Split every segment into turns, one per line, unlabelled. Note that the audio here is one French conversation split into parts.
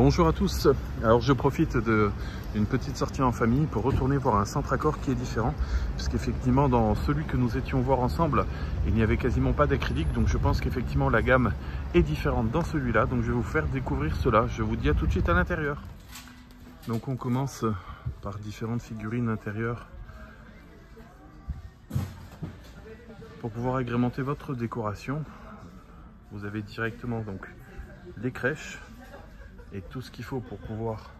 Bonjour à tous. Alors je profite d'une petite sortie en famille pour retourner voir un Centracor qui est différent, puisqu'effectivement dans celui que nous étions voir ensemble, il n'y avait quasiment pas d'acrylique, donc je pense qu'effectivement la gamme est différente dans celui-là, donc je vais vous faire découvrir cela. Je vous dis à tout de suite à l'intérieur. Donc on commence par différentes figurines intérieures pour pouvoir agrémenter votre décoration. Vous avez directement donc les crèches et tout ce qu'il faut pour pouvoir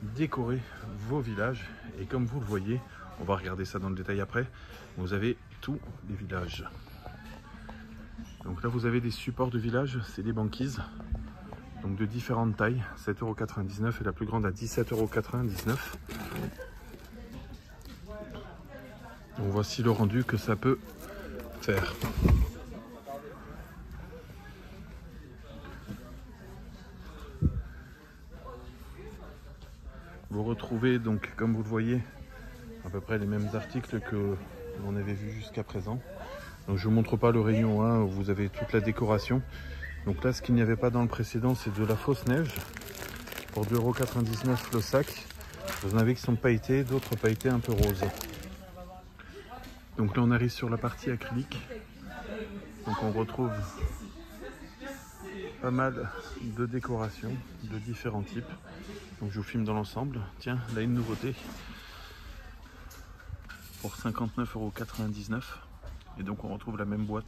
décorer vos villages. Et comme vous le voyez, on va regarder ça dans le détail après, vous avez tous les villages. Donc là vous avez des supports de village, c'est des banquises, donc de différentes tailles, 7,99 € et la plus grande à 17,99 €. Donc voici le rendu que ça peut faire. Vous retrouvez donc, comme vous le voyez, à peu près les mêmes articles que l'on avait vu jusqu'à présent. Donc je ne vous montre pas le rayon 1 où vous avez toute la décoration. Donc là, ce qu'il n'y avait pas dans le précédent, c'est de la fausse neige. Pour 2,99 € le sac. Vous en avez qui sont pailletés, d'autres pailletés un peu roses. Donc là, on arrive sur la partie acrylique. Donc on retrouve pas mal de décorations de différents types. Donc je vous filme dans l'ensemble. Tiens, là une nouveauté pour 59,99 €. Et donc on retrouve la même boîte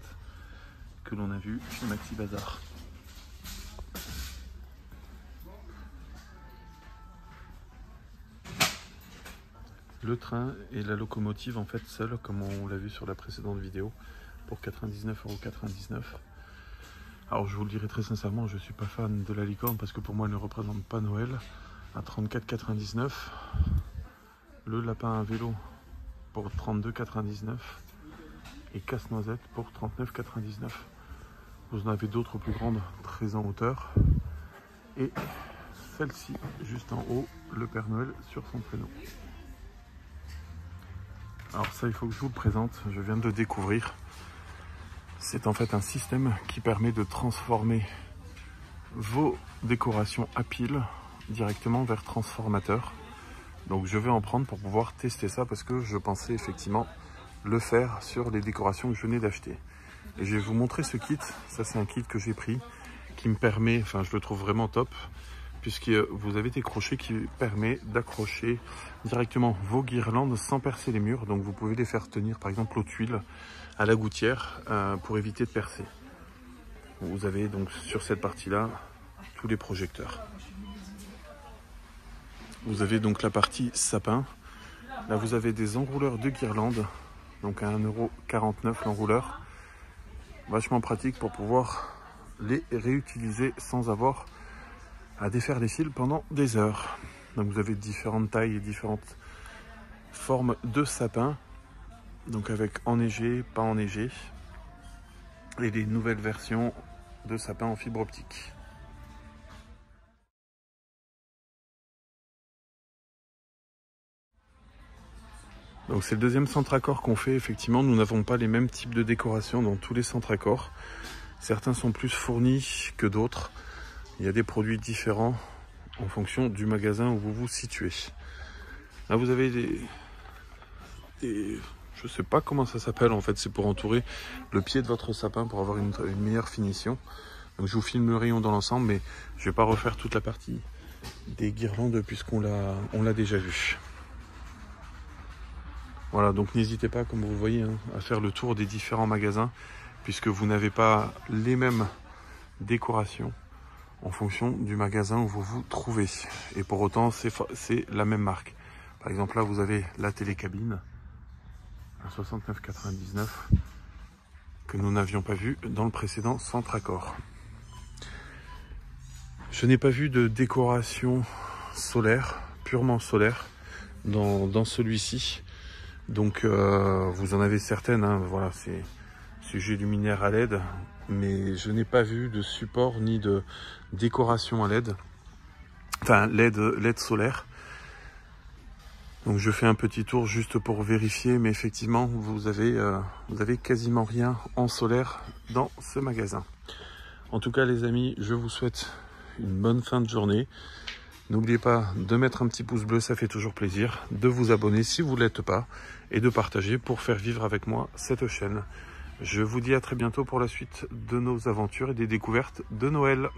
que l'on a vu chez Maxi Bazar. Le train et la locomotive en fait seuls, comme on l'a vu sur la précédente vidéo, pour 99,99 €. Alors je vous le dirai très sincèrement, je ne suis pas fan de la licorne parce que pour moi elle ne représente pas Noël. À 34,99 €. Le lapin à vélo pour 32,99 € et casse-noisette pour 39,99 €. Vous en avez d'autres plus grandes, très en hauteur. Et celle-ci, juste en haut, le Père Noël sur son traîneau. Alors ça, il faut que je vous le présente, je viens de le découvrir. C'est en fait un système qui permet de transformer vos décorations à pile directement vers transformateur. Donc je vais en prendre pour pouvoir tester ça parce que je pensais effectivement le faire sur les décorations que je venais d'acheter. Et je vais vous montrer ce kit. Ça c'est un kit que j'ai pris qui me permet, enfin je le trouve vraiment top, puisque vous avez des crochets qui permettent d'accrocher directement vos guirlandes sans percer les murs. Donc vous pouvez les faire tenir par exemple aux tuiles, à la gouttière pour éviter de percer. Vous avez donc sur cette partie là tous les projecteurs. Vous avez donc la partie sapin. Là vous avez des enrouleurs de guirlandes, donc à 1,49 € l'enrouleur. Vachement pratique pour pouvoir les réutiliser sans avoir à défaire les fils pendant des heures. Donc vous avez différentes tailles et différentes formes de sapin, donc avec enneigé, pas enneigé, et des nouvelles versions de sapin en fibre optique. Donc c'est le deuxième Centracor qu'on fait. Effectivement, nous n'avons pas les mêmes types de décoration dans tous les Centracor. Certains sont plus fournis que d'autres. Il y a des produits différents en fonction du magasin où vous vous situez. Là vous avez des je sais pas comment ça s'appelle en fait, c'est pour entourer le pied de votre sapin pour avoir une meilleure finition. Donc je vous filme le rayon dans l'ensemble, mais je vais pas refaire toute la partie des guirlandes puisqu'on l'a déjà vu. Voilà, donc n'hésitez pas, comme vous le voyez, à faire le tour des différents magasins, puisque vous n'avez pas les mêmes décorations en fonction du magasin où vous vous trouvez. Et pour autant, c'est la même marque. Par exemple, là, vous avez la télécabine à 69,99 € que nous n'avions pas vu dans le précédent Centracor. Je n'ai pas vu de décoration solaire, purement solaire, dans celui-ci. Donc vous en avez certaines, voilà, c'est sujet luminaire à LED, mais je n'ai pas vu de support ni de décoration à LED, enfin LED solaire. Donc je fais un petit tour juste pour vérifier, mais effectivement vous avez quasiment rien en solaire dans ce magasin. En tout cas les amis, je vous souhaite une bonne fin de journée. N'oubliez pas de mettre un petit pouce bleu, ça fait toujours plaisir, de vous abonner si vous ne l'êtes pas et de partager pour faire vivre avec moi cette chaîne. Je vous dis à très bientôt pour la suite de nos aventures et des découvertes de Noël.